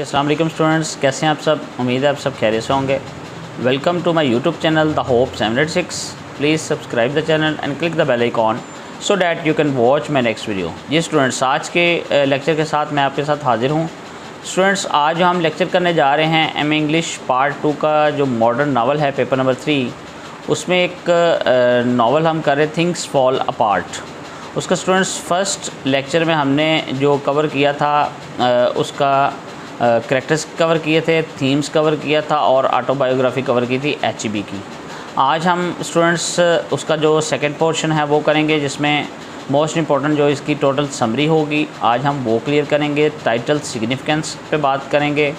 अस्सलाम वालेकुम स्टूडेंट्स, कैसे हैं आप सब। उम्मीद है आप सब खैरियत से होंगे। Welcome to my YouTube channel the hope 786। Please subscribe the channel and click the bell icon so that you can watch my next video. जी स्टूडेंट्स, आज के लेक्चर के साथ मैं आपके साथ हाजिर हूँ। स्टूडेंट्स, आज हम लेक्चर करने जा रहे हैं एम इंग्लिश पार्ट 2 का जो मॉडर्न नावल है, पेपर नंबर 3। उसमें एक नावल हम कर रहे थिंग्स फॉल अपार्ट। उसका स्टूडेंट्स फर्स्ट लेक्चर में हमने जो कवर किया था उसका करैक्टर्स कवर किए थे, थीम्स कवर किया था और ऑटोबायोग्राफी कवर की थी एचईबी की। आज हम स्टूडेंट्स उसका जो सेकंड पोर्शन है वो करेंगे, जिसमें मोस्ट इम्पॉर्टेंट जो इसकी टोटल समरी होगी आज हम वो क्लियर करेंगे। टाइटल सिग्निफिकेंस पे बात करेंगे,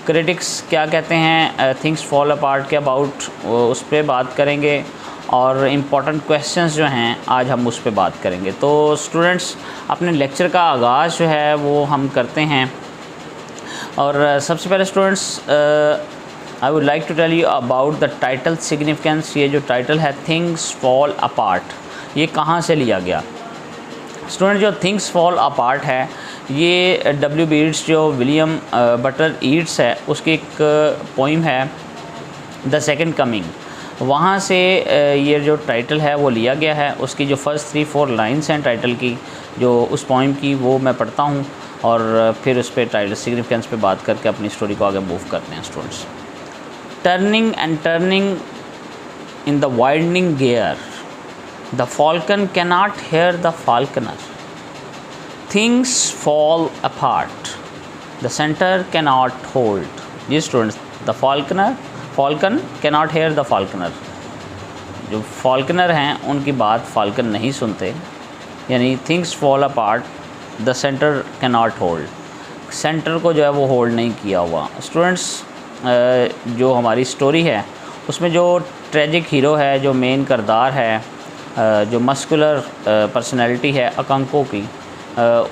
क्रिटिक्स क्या कहते हैं थिंग्स फॉल अपार्ट के अबाउट उस पर बात करेंगे, और इम्पॉर्टेंट क्वेश्चंस जो हैं आज हम उस पर बात करेंगे। तो स्टूडेंट्स, अपने लेक्चर का आगाज़ जो है वो हम करते हैं। और सबसे पहले students, I would like to tell you about the title significance. ये जो टाइटल है थिंग्स फॉल अपार्ट, ये कहाँ से लिया गया। स्टूडेंट, जो थिंग्स फॉल अपार्ट है ये W.B. ईट्स जो विलियम बटलर ईट्स है उसकी एक पोइम है द सेकंड कमिंग, वहाँ से ये जो टाइटल है वो लिया गया है। उसकी जो फर्स्ट 3-4 लाइन्स हैं टाइटल की, जो उस पोइम की, वो मैं पढ़ता हूँ और फिर उस पर टाइटल सिग्निफिकेंस पे बात करके अपनी स्टोरी को आगे मूव करते हैं। Students, turning and turning in the widening gyre, the falcon cannot hear the falconer, things fall apart, the centre cannot hold. जी students, the falcon cannot hear the falconer. जो फाल्कनर हैं उनकी बात falcon नहीं सुनते, यानी things fall apart, the centre cannot hold. Centre को जो है वो होल्ड नहीं किया हुआ। स्टूडेंट्स, जो हमारी स्टोरी है उसमें जो ट्रेजिक हीरो है, जो मेन किरदार है, जो मस्कुलर पर्सनैलिटी है अकांको की,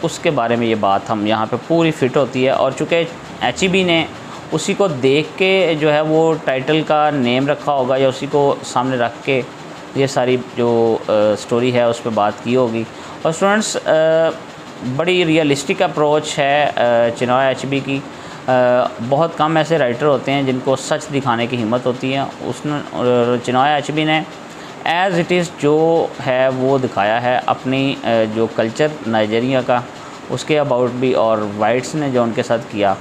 उसके बारे में ये बात हम यहाँ पे पूरी फिट होती है। और चूँकि एचईबी ने उसी को देख के जो है वो टाइटल का नेम रखा होगा या उसी को सामने रख के ये सारी जो स्टोरी है उस पर बात की होगी। और स्टूडेंट्स, बड़ी रियलिस्टिक अप्रोच है चिनॉय एचईबी की। बहुत कम ऐसे राइटर होते हैं जिनको सच दिखाने की हिम्मत होती है। उसने चिनॉय एचईबी ने एज़ इट इज़ जो है वो दिखाया है अपनी जो कल्चर नाइजीरिया का, उसके अबाउट भी, और वाइट्स ने जो उनके साथ किया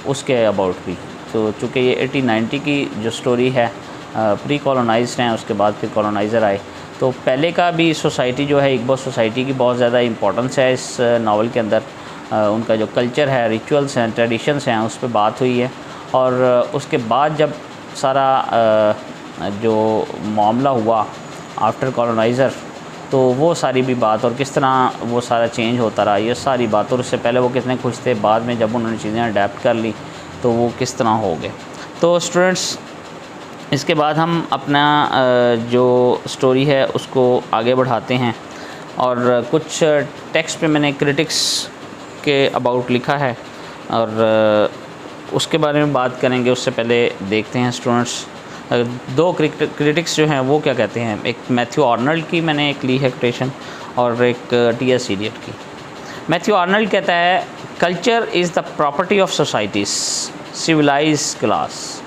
उसके अबाउट भी। तो चूँकि ये 1890 की जो स्टोरी है, प्री कॉलोनाइज्ड हैं, उसके बाद फिर कॉलोनाइज़र आए। तो पहले का भी सोसाइटी जो है, इग्बो सोसाइटी की बहुत ज़्यादा इंपॉर्टेंस है इस नावल के अंदर। उनका जो कल्चर है, रिचुअल्स हैं, ट्रेडिशंस हैं, उस पर बात हुई है। और उसके बाद जब सारा जो मामला हुआ आफ्टर कॉलोनाइज़र, तो वो सारी भी बात और किस तरह वो सारा चेंज होता रहा, ये सारी बात। और उससे पहले वो कितने खुश थे, बाद में जब उन्होंने चीज़ें अडेप्ट कर ली तो वो किस तरह हो गए। तो स्टूडेंट्स, इसके बाद हम अपना जो स्टोरी है उसको आगे बढ़ाते हैं। और कुछ टेक्स्ट पे मैंने क्रिटिक्स के अबाउट लिखा है और उसके बारे में बात करेंगे। उससे पहले देखते हैं स्टूडेंट्स, दो क्रिटिक्स जो हैं वो क्या कहते हैं। एक मैथ्यू आर्नल्ड की मैंने एक ली है कोटेशन, और एक टी.एस. इलियट की। मैथ्यू आर्नल्ड कहता है, culture is the property of societies civilise class.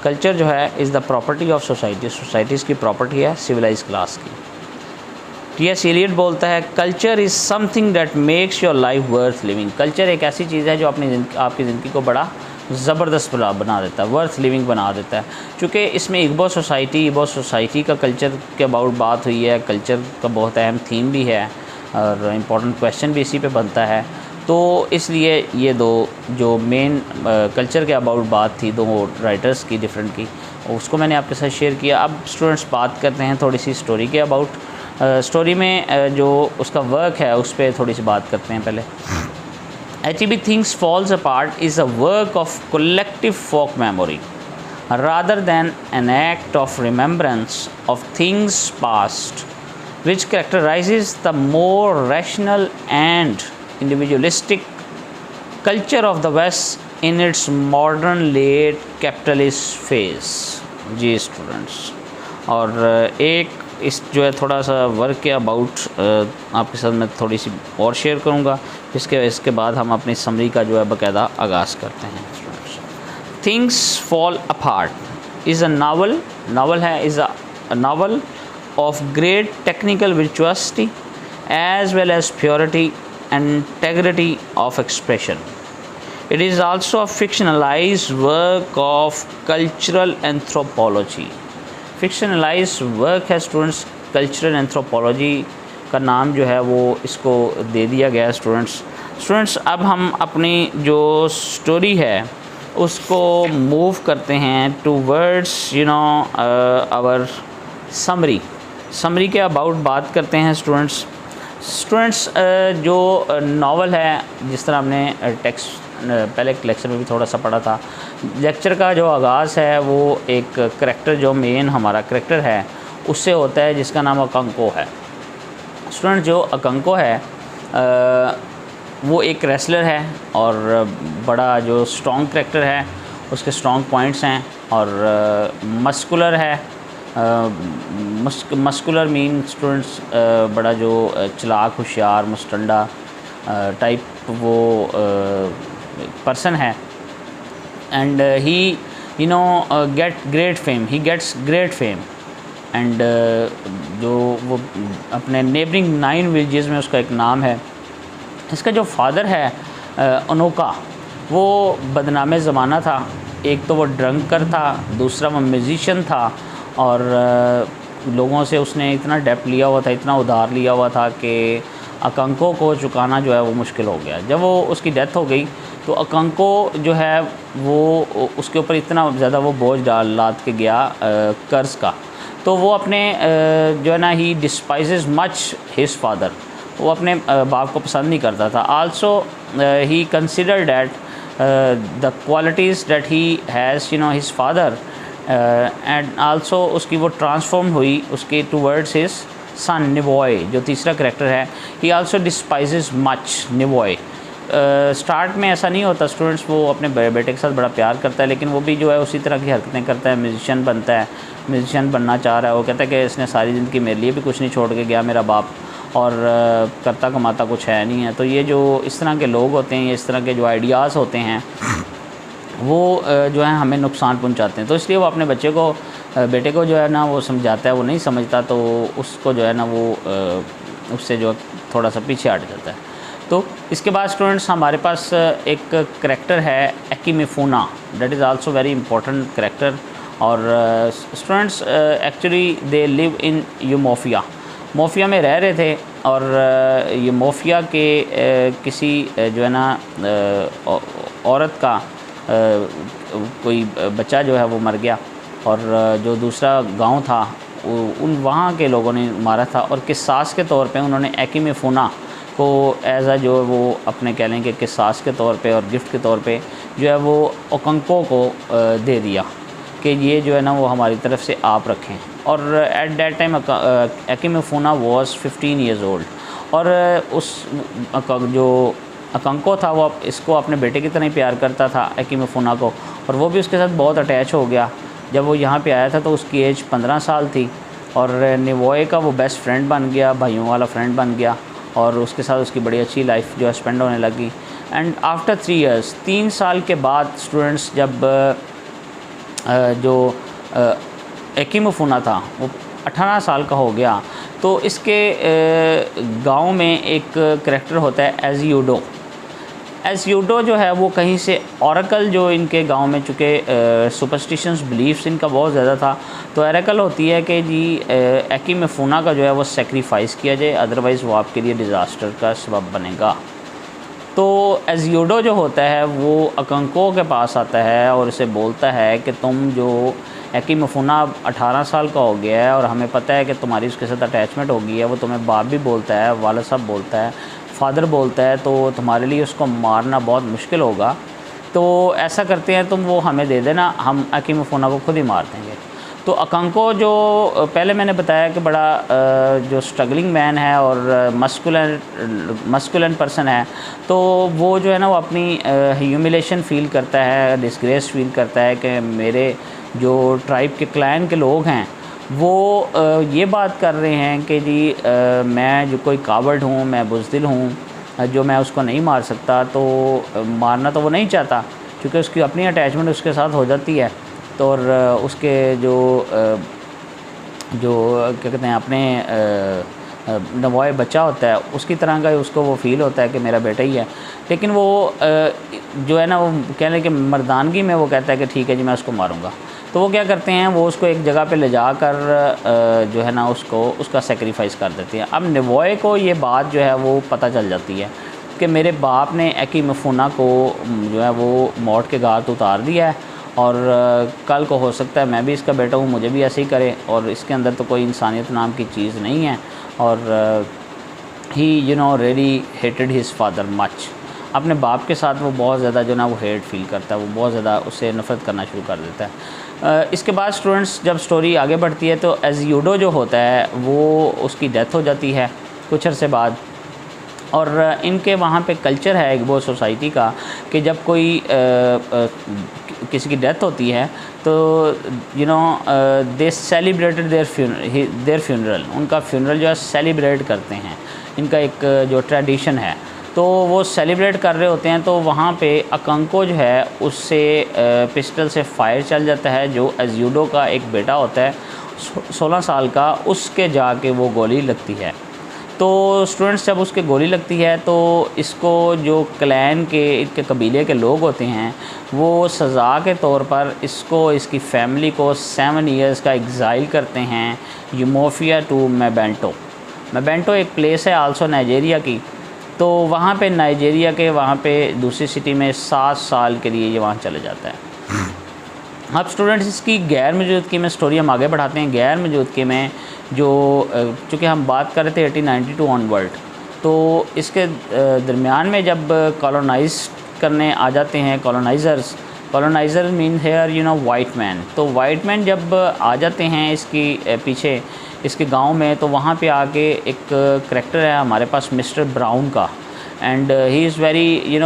Culture जो है is the property of society, societies की प्रॉपर्टी है सिविलाइज क्लास की। टी.एस. इलियट बोलता है, culture is something that makes your life worth living. Culture एक ऐसी चीज़ है जो आपकी ज़िंदगी को बड़ा ज़बरदस्त बना देता है, वर्थ लिविंग बना देता है। चूँकि इसमें इग्बो सोसाइटी का कल्चर के अबाउट बात हुई है, कल्चर का बहुत अहम थीम भी है और इम्पोर्टेंट क्वेश्चन भी इसी पे बनता है। तो इसलिए ये दो जो मेन कल्चर के अबाउट बात थी, दो राइटर्स की डिफरेंट की, उसको मैंने आपके साथ शेयर किया। अब स्टूडेंट्स, बात करते हैं थोड़ी सी स्टोरी के अबाउट। स्टोरी में जो उसका वर्क है उस पर थोड़ी सी बात करते हैं पहले। H.E.B. Things Falls Apart is a work of collective folk memory rather than an act of remembrance of things past, which characterizes the more rational and individualistic culture of the West in its modern late capitalist phase। Ji students, और एक इस जो है थोड़ा सा work के about आपके साथ मैं थोड़ी सी और शेयर करूँगा, इसके बाद हम अपनी समरी का जो है बाकायदा आगाज़ करते हैं। Things fall apart is a novel है, is a novel of great technical virtuosity as well as purity and integrity of expression. It is also a fictionalized work of cultural anthropology. Fictionalized work है students, cultural anthropology का नाम जो है वो इसको दे दिया गया है स्टूडेंट्स। अब हम अपनी जो स्टोरी है उसको मूव करते हैं टूवर्ड्स आवर समरी के अबाउट बात करते हैं स्टूडेंट्स। जो नावल है, जिस तरह हमने टेक्स्ट पहले लेक्चर में भी थोड़ा सा पढ़ा था, लेक्चर का जो आगाज़ है वो एक करैक्टर, जो मेन हमारा करैक्टर है उससे होता है, जिसका नाम अकंको है। स्टूडेंट, जो अकंको है वो एक रेसलर है और बड़ा जो स्ट्रॉन्ग करैक्टर है, उसके स्ट्रॉन्ग पॉइंट्स हैं और मस्कुलर है। मस्कुलर मीन स्टूडेंट्स बड़ा जो चलाक, होशियार, मुस्टंडा टाइप वो पर्सन है। And he gets great fame and जो वो अपने नेबरिंग 9 विलेजेस में उसका एक नाम है। इसका जो फादर है अनोका, वो बदनामे ज़माना था। एक तो वो ड्रंकर था, दूसरा वो म्यूज़िशियन था और लोगों से उसने इतना डेप्ट लिया हुआ था, इतना उधार लिया हुआ था कि अकंको को चुकाना जो है वो मुश्किल हो गया। जब वो उसकी डेथ हो गई तो अकंको जो है वो उसके ऊपर इतना ज़्यादा वो बोझ लाद के गया कर्ज़ का, तो वो अपने जो है ना ही डिस्पाइजेस मच हिज फादर, वो अपने बाप को पसंद नहीं करता था। Also he consider that the qualities that he has his father and also उसकी वो ट्रांसफॉर्म हुई उसके टूवर्ड्स हिज सन निवॉय, जो तीसरा करैक्टर है। He also despises much Nwoye. Start में ऐसा नहीं होता स्टूडेंट्स, वो अपने बेटे के साथ बड़ा प्यार करता है, लेकिन वो भी जो है उसी तरह की हरकतें करता है। म्यूजिशियन बनता है, म्यूजिशियन बनना चाह रहा है। वो कहता है कि इसने सारी ज़िंदगी मेरे लिए भी कुछ नहीं छोड़ के गया मेरा बाप, और करता कमाता कुछ है नहीं है। तो ये जो इस तरह के लोग होते हैं, इस तरह के जो आइडियाज़ होते हैं, वो जो है हमें नुकसान पहुंचाते हैं। तो इसलिए वो अपने बेटे को जो है ना वो समझाता है, वो नहीं समझता तो उसको जो है ना वो उससे जो थोड़ा सा पीछे हट जाता है। तो इसके बाद स्टूडेंट्स हमारे पास एक करैक्टर है Ikemefuna, that is also very important character. और students actually they live in Umuofia में रह रहे थे, और ये मोफिया के किसी जो है ना औरत का कोई बच्चा जो है वो मर गया, और जो दूसरा गांव था वहाँ के लोगों ने मारा था, और किसास के तौर पे उन्होंने एकिमेफूना को एज आ जो वो अपने कह लें कि किसास के तौर पे और गिफ्ट के तौर पे जो है वो अकंको को दे दिया कि ये जो है ना वो हमारी तरफ से आप रखें। और at that time Ikemefuna was 15 years old, और उस जो अकंको था वो इसको अपने बेटे की तरह ही प्यार करता था एकिमेफूना को, और वो भी उसके साथ बहुत अटैच हो गया। जब वो यहाँ पे आया था तो उसकी एज 15 साल थी, और निवॉय का वो बेस्ट फ्रेंड बन गया, भाइयों वाला फ्रेंड बन गया, और उसके साथ उसकी बड़ी अच्छी लाइफ जो है स्पेंड होने लगी। एंड आफ्टर 3 ईयर्स, 3 साल के बाद स्टूडेंट्स, जब जो एकिमेफूना था वो 18 साल का हो गया, तो इसके गांव में एक करैक्टर होता है एज़ियोडो जो है वो कहीं से ऑरेकल, जो इनके गांव में चूँकि सुपरस्टिशंस बिलीफ्स इनका बहुत ज़्यादा था, तो ऑरेकल होती है कि जी एकिमेफूना का जो है वो सेक्रीफाइस किया जाए, अदरवाइज़ वो आपके लिए डिज़ास्टर का सबब बनेगा। तो एज़ियोडो जो होता है वो अकंको के पास आता है और उसे बोलता है कि तुम जो एकिमेफूना 18 साल का हो गया है और हमें पता है कि तुम्हारी उसके साथ अटैचमेंट हो गई है, वो तुम्हें बाप भी बोलता है, वालिद साहब बोलता है, फादर बोलता है, तो तुम्हारे लिए उसको मारना बहुत मुश्किल होगा। तो ऐसा करते हैं, तुम वो हमें दे देना, हम एकिमेफूना को खुद ही मार देंगे। तो अकंको जो पहले मैंने बताया कि बड़ा जो स्ट्रगलिंग मैन है और मस्कुलिन पर्सन है, तो वो जो है ना वो अपनी ह्यूमिलेशन फ़ील करता है, डिस्ग्रेस फ़ील करता है कि मेरे जो ट्राइब के क्लैन के लोग हैं वो ये बात कर रहे हैं कि जी मैं जो कोई कावड़ हूँ, मैं बुज़दिल हूँ, जो मैं उसको नहीं मार सकता। तो मारना तो वो नहीं चाहता क्योंकि उसकी अपनी अटैचमेंट उसके साथ हो जाती है। तो और उसके जो क्या कहते हैं अपने नवाए बच्चा होता है उसकी तरह का उसको वो फ़ील होता है कि मेरा बेटा ही है। लेकिन वो जो है ना वो कहने कि मर्दानगी में वो कहता है कि ठीक है जी मैं उसको मारूंगा। तो वो क्या करते हैं, वो उसको एक जगह पे ले जा कर जो है ना उसका सेक्रीफाइस कर देते हैं। अब नवाए को ये बात जो है वो पता चल जाती है कि मेरे बाप ने एकी मफूना को जो है वो मौत के घाट उतार दिया है और कल को हो सकता है मैं भी इसका बेटा हूँ, मुझे भी ऐसे ही करे, और इसके अंदर तो कोई इंसानियत नाम की चीज़ नहीं है। और he really hated his father much. अपने बाप के साथ वो बहुत ज़्यादा जो ना वो हेट फील करता है, वो बहुत ज़्यादा उससे नफ़रत करना शुरू कर देता है। इसके बाद स्टूडेंट्स जब स्टोरी आगे बढ़ती है तो एज़ियोडो जो होता है वो उसकी डेथ हो जाती है कुछ अर्से बाद। और इनके वहाँ पे कल्चर है एक बहुत सोसाइटी का कि जब कोई किसी की डेथ होती है तो दे सेलिब्रेटेड देयर फ्यूनरल। उनका फ्यूनरल जो है सेलिब्रेट करते हैं, इनका एक जो ट्रेडिशन है। तो वो सेलिब्रेट कर रहे होते हैं तो वहाँ पे अकंको जो है उससे पिस्टल से फायर चल जाता है। जो एज़ियोडो का एक बेटा होता है 16 साल का, उसके जाके वो गोली लगती है। तो स्टूडेंट्स जब उसके गोली लगती है तो इसको जो क्लैन के इसके कबीले के लोग होते हैं वो सज़ा के तौर पर इसको इसकी फ़ैमिली को 7 इयर्स का एग्ज़ाइल करते हैं यूमोफिया टू मेबेंटो एक प्लेस है आल्सो नाइजेरिया की। तो वहाँ पे नाइजेरिया के वहाँ पे दूसरी सिटी में 7 साल के लिए ये वहाँ चले जाता है। अब स्टूडेंट्स इसकी गैर मौजूदगी में स्टोरी हम आगे बढ़ाते हैं। गैर मौजूदगी में जो चूँकि हम बात कर रहे थे 1892 ऑनवर्ड, तो इसके दरमियान में जब कॉलोनाइज़ करने आ जाते हैं coloniser mean here white man. तो वाइट मैन जब आ जाते हैं इसकी पीछे इसके गांव में, तो वहाँ पे आके एक करैक्टर है हमारे पास मिस्टर ब्राउन का, and he is very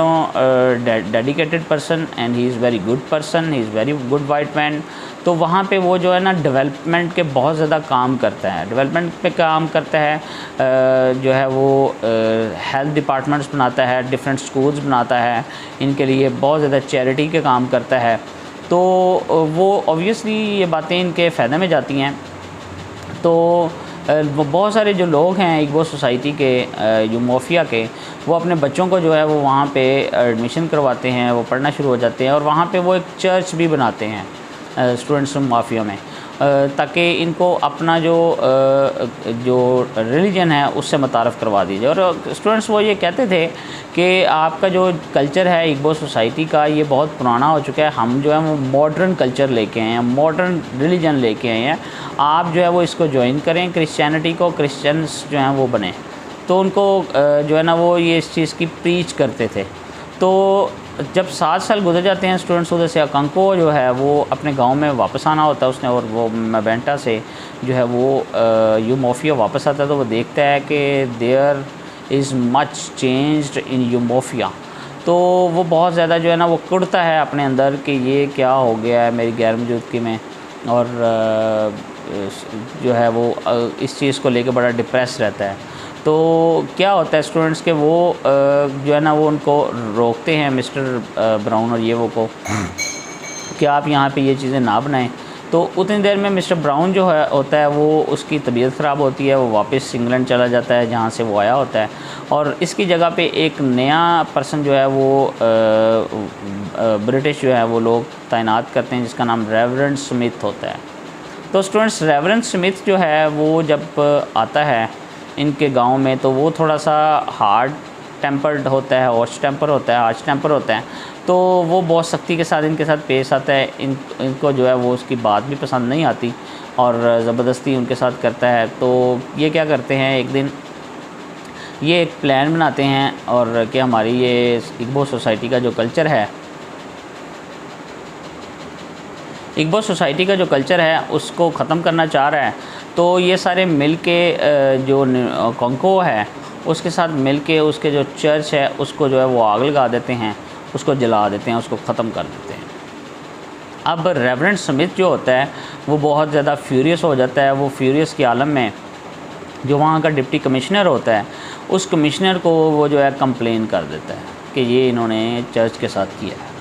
dedicated person and he is very good person, he is very good white man. तो वहाँ पे वो जो है ना डेवलपमेंट के बहुत ज़्यादा काम करता है, डेवलपमेंट पे काम करता है। जो है वो हेल्थ डिपार्टमेंट्स बनाता है, डिफरेंट स्कूल्स बनाता है, इनके लिए बहुत ज़्यादा चैरिटी के काम करता है। तो वो ऑब्वियसली ये बातें इनके फ़ायदे में जाती हैं। तो बहुत सारे जो लोग हैं इग्बो सोसाइटी के यूमोफिया के, वो अपने बच्चों को जो है वो वहाँ पे एडमिशन करवाते हैं, वो पढ़ना शुरू हो जाते हैं और वहाँ पे वो एक चर्च भी बनाते हैं स्टूडेंट्स माफिया में, ताकि इनको अपना जो रिलीजन है उससे मुतारफ़ करवा दीजिए। और स्टूडेंट्स वो ये कहते थे कि आपका जो कल्चर है इग्बो सोसाइटी का ये बहुत पुराना हो चुका है, हम जो है वो मॉडर्न कल्चर लेके आए हैं, मॉडर्न रिलीजन लेके आए हैं, आप जो है वो इसको ज्वाइन करें, क्रिश्चियनिटी को, क्रिश्चियंस जो हैं वो बने। तो उनको जो है ना वो ये इस चीज़ की प्रीच करते थे। तो जब 7 साल गुजर जाते हैं स्टूडेंट्स, उधर से अकंको जो है वो अपने गांव में वापस आना होता है उसने, और वो मेबेंटा से जो है वो यूमोफिया वापस आता है। तो वो देखता है कि there is much changed in Umuofia. तो वो बहुत ज़्यादा जो है ना वो कुड़ता है अपने अंदर कि ये क्या हो गया है मेरी गैर मौजूदगी में, और जो है वो इस चीज़ को लेकर बड़ा डिप्रेस रहता है। तो क्या होता है स्टूडेंट्स के वो जो है ना वो उनको रोकते हैं मिस्टर ब्राउन और ये वो को कि आप यहाँ पे ये चीज़ें ना बनाएं। तो उतनी देर में मिस्टर ब्राउन जो है होता है वो उसकी तबीयत ख़राब होती है, वो वापस इंग्लैंड चला जाता है जहाँ से वो आया होता है, और इसकी जगह पे एक नया पर्सन जो है वो ब्रिटिश जो है वो लोग तैनात करते हैं जिसका नाम रेवरेंड स्मिथ होता है। तो स्टूडेंट्स रेवरेंड स्मिथ जो है वो जब आता है इनके गांव में तो वो थोड़ा सा हार्ड टेम्पर्ड होता है, हॉर्स टेम्पर होता है, हार्श टेम्पर होता है। तो वो बहुत सख्ती के साथ इनके साथ पेश आता है। इनको जो है वो उसकी बात भी पसंद नहीं आती और ज़बरदस्ती उनके साथ करता है। तो ये क्या करते हैं, एक दिन ये एक प्लान बनाते हैं और कि हमारी ये इग्बो सोसाइटी का जो कल्चर है, इग्बो सोसाइटी का जो कल्चर है उसको ख़त्म करना चाह रहा है। तो ये सारे मिल के जो कंको है उसके साथ मिल के उसके जो चर्च है उसको जो है वो आग लगा देते हैं, उसको जला देते हैं, उसको ख़त्म कर देते हैं। अब रेवरेंड स्मिथ जो होता है वो बहुत ज़्यादा फ्यूरियस हो जाता है। वो फ्यूरियस के आलम में जो वहाँ का डिप्टी कमिश्नर होता है उस कमिश्नर को वो जो है कंप्लेन कर देता है कि ये इन्होंने चर्च के साथ किया है।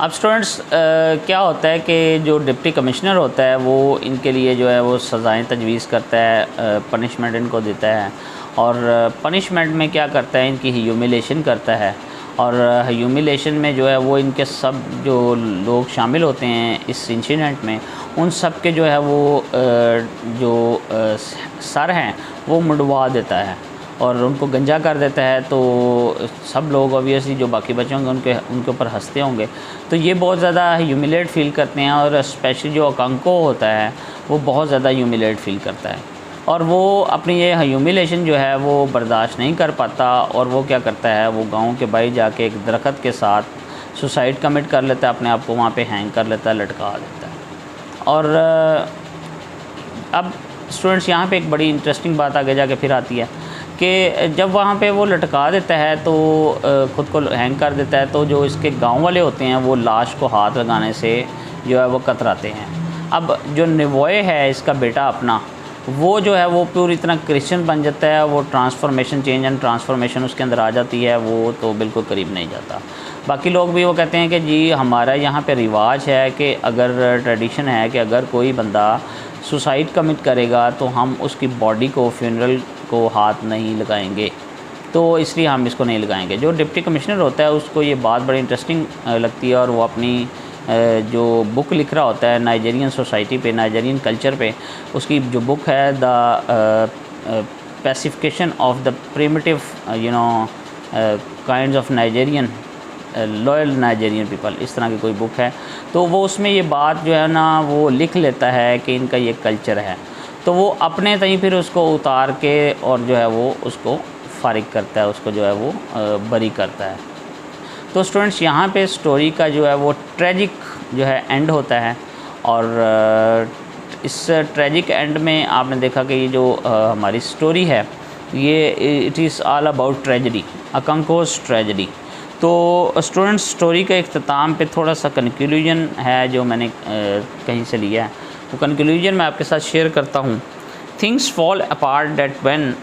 अब स्टूडेंट्स क्या होता है कि जो डिप्टी कमिश्नर होता है वो इनके लिए जो है वो सज़ाएँ तजवीज़ करता है, पनिशमेंट इनको देता है और पनिशमेंट में क्या करता है, इनकी ह्यूमिलेशन करता है। और ह्यूमिलेशन में जो है वो इनके सब जो लोग शामिल होते हैं इस इंसिडेंट में उन सब के जो है वो जो सर हैं वो मुड़वा देता है और उनको गंजा कर देता है। तो सब लोग ऑब्वियसली जो बाकी बच्चे होंगे उनके ऊपर हंसते होंगे। तो ये बहुत ज़्यादा ह्यूमिलेट फील करते हैं और स्पेशली जो अकांको होता है वो बहुत ज़्यादा ह्यूमिलेट फील करता है और वो अपनी ये ह्यूमिलेशन जो है वो बर्दाश्त नहीं कर पाता और वो क्या करता है, वो गांव के बाहर जाके एक दरख्त के साथ सुसाइड कमिट कर लेता है, अपने आप को वहाँ पे हैंग कर लेता है, लटका देता है। और अब स्टूडेंट्स यहाँ पे एक बड़ी इंटरेस्टिंग बात आगे जाके फिर आती है कि जब वहाँ पे वो लटका देता है तो ख़ुद को हैंग कर देता है, तो जो इसके गांव वाले होते हैं वो लाश को हाथ लगाने से जो है वो कतराते हैं। अब जो निवोए है इसका बेटा अपना, वो जो है वो पूरी तरह क्रिश्चियन बन जाता है। वो ट्रांसफॉर्मेशन, चेंज एंड ट्रांसफॉर्मेशन उसके अंदर आ जाती है, वो तो बिल्कुल करीब नहीं जाता। बाकी लोग भी वो कहते हैं कि जी हमारा यहाँ पे रिवाज है कि अगर ट्रेडिशन है कि अगर कोई बंदा सुसाइड कमिट करेगा तो हम उसकी बॉडी को, फ्यूनरल को हाथ नहीं लगाएंगे, तो इसलिए हम इसको नहीं लगाएंगे। जो डिप्टी कमिश्नर होता है उसको ये बात बड़ी इंटरेस्टिंग लगती है और वो अपनी जो बुक लिख रहा होता है नाइजीरियन सोसाइटी पे, नाइजीरियन कल्चर पे, उसकी जो बुक है the pacification of the primitive kinds of Nigerian loyal Nigerian people, इस तरह की कोई बुक है। तो वो उसमें ये बात जो है ना वो लिख लेता है कि इनका ये कल्चर है, तो वो अपने तहीं फिर उसको उतार के और जो है वो उसको फारिग करता है, उसको जो है वो बरी करता है। तो स्टूडेंट्स यहाँ पे स्टोरी का जो है वो ट्रेजिक जो है एंड होता है और इस ट्रेजिक एंड में आपने देखा कि ये जो हमारी स्टोरी है ये it is all about tragedy, Okonkwo's tragedy. तो स्टूडेंट्स स्टोरी का इख्तिताम पे थोड़ा सा कंक्लूजन है जो मैंने कहीं से लिया है, वो कंक्लूजन मैं आपके साथ शेयर करता हूँ। Things fall apart that when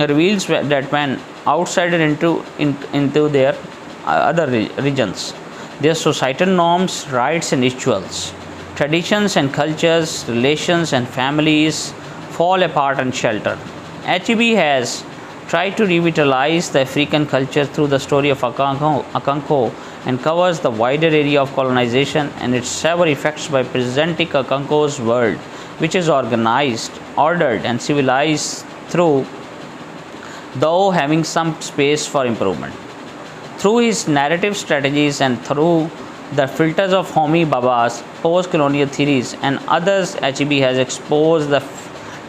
reveals that when outsider into their other regions, their societal norms, rights and rituals, traditions and cultures, relations and families fall apart and shelter. HEB has tried to revitalize the African culture through the story of Akanko and covers the wider area of colonization and its several effects by presenting Akanko's world, which is organized, ordered and civilized through, though having some space for improvement. Through his narrative strategies and through the filters of Homi Bhabha's post-colonial theories and others, HEB has exposed the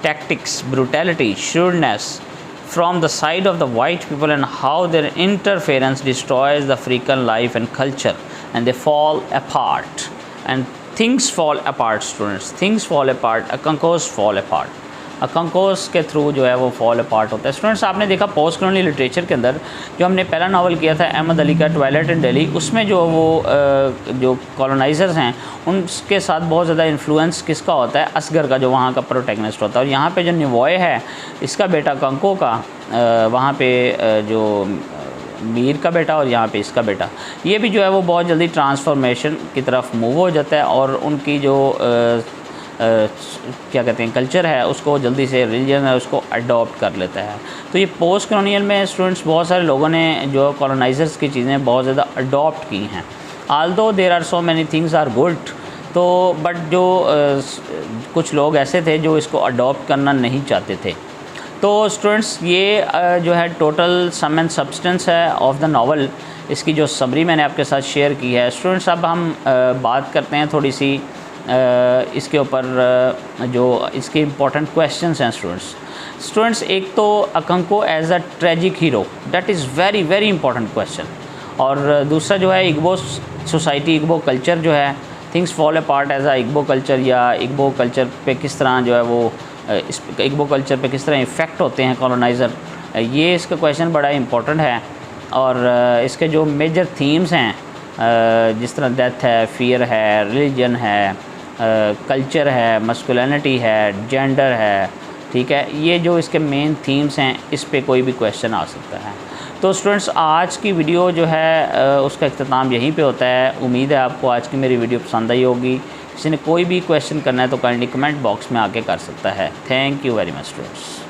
tactics, brutality, shrewdness from the side of the white people and how their interference destroys the African life and culture, and they fall apart. And things fall apart, students. Things fall apart. Akanko's fall apart. अकांकोस के through जो है वो fall apart होता है। Students आपने देखा post colonial literature के अंदर जो हमने पहला नावल किया था अहमद अली का ट्वाइलाइट इन दिल्ली, उसमें जो वो जो कॉलोनाइजर्स हैं उनके साथ बहुत ज़्यादा इन्फ्लुएंस किसका होता है, असगर का, जो वहाँ का प्रोटैगनिस्ट होता है। और यहाँ पे जो निवॉय है इसका बेटा अकांको का, वहाँ पे जो मीर का बेटा और यहाँ पे इसका बेटा, ये भी जो है वो बहुत जल्दी ट्रांसफॉर्मेशन की तरफ मूव हो जाता है और उनकी जो क्या कहते हैं कल्चर है उसको जल्दी से, रिलीजन है उसको अडॉप्ट कर लेता है। तो ये पोस्ट कॉलोनियल में स्टूडेंट्स बहुत सारे लोगों ने जो कॉलोनाइजर्स की चीज़ें बहुत ज़्यादा अडॉप्ट की हैं। Although there are so many things are good, तो बट जो कुछ लोग ऐसे थे जो इसको अडॉप्ट करना नहीं चाहते थे। तो स्टूडेंट्स ये जो है टोटल सम एंड सब्सटेंस है ऑफ द नावल, इसकी जो समरी मैंने आपके साथ शेयर की है। स्टूडेंट्स अब हम बात करते हैं थोड़ी सी इसके ऊपर जो इसके इम्पोर्टेंट क्वेश्चंस हैं स्टूडेंट्स। एक तो Okonkwo as a tragic hero, that is very very important question. और दूसरा जो है इग्बो सोसाइटी, इग्बो कल्चर जो है, things fall apart as a Igbo culture, या इग्बो कल्चर पे किस तरह जो है वो इस इग्बो कल्चर पे किस तरह इफ़ेक्ट होते हैं कॉलोनाइज़र, ये इसका क्वेश्चन बड़ा इंपॉर्टेंट है। और इसके जो मेजर थीम्स हैं जिस तरह डेथ है, फियर है, रिलीजन है, कल्चर है, मस्कुलिनिटी है, जेंडर है, ठीक है। ये जो इसके मेन थीम्स हैं, इस पे कोई भी क्वेश्चन आ सकता है। तो स्टूडेंट्स, आज की वीडियो जो है उसका इख्तिताम यहीं पे होता है। उम्मीद है आपको आज की मेरी वीडियो पसंद आई होगी। किसी ने कोई भी क्वेश्चन करना है तो काइंडली कमेंट बॉक्स में आके कर सकता है। Thank you very much students.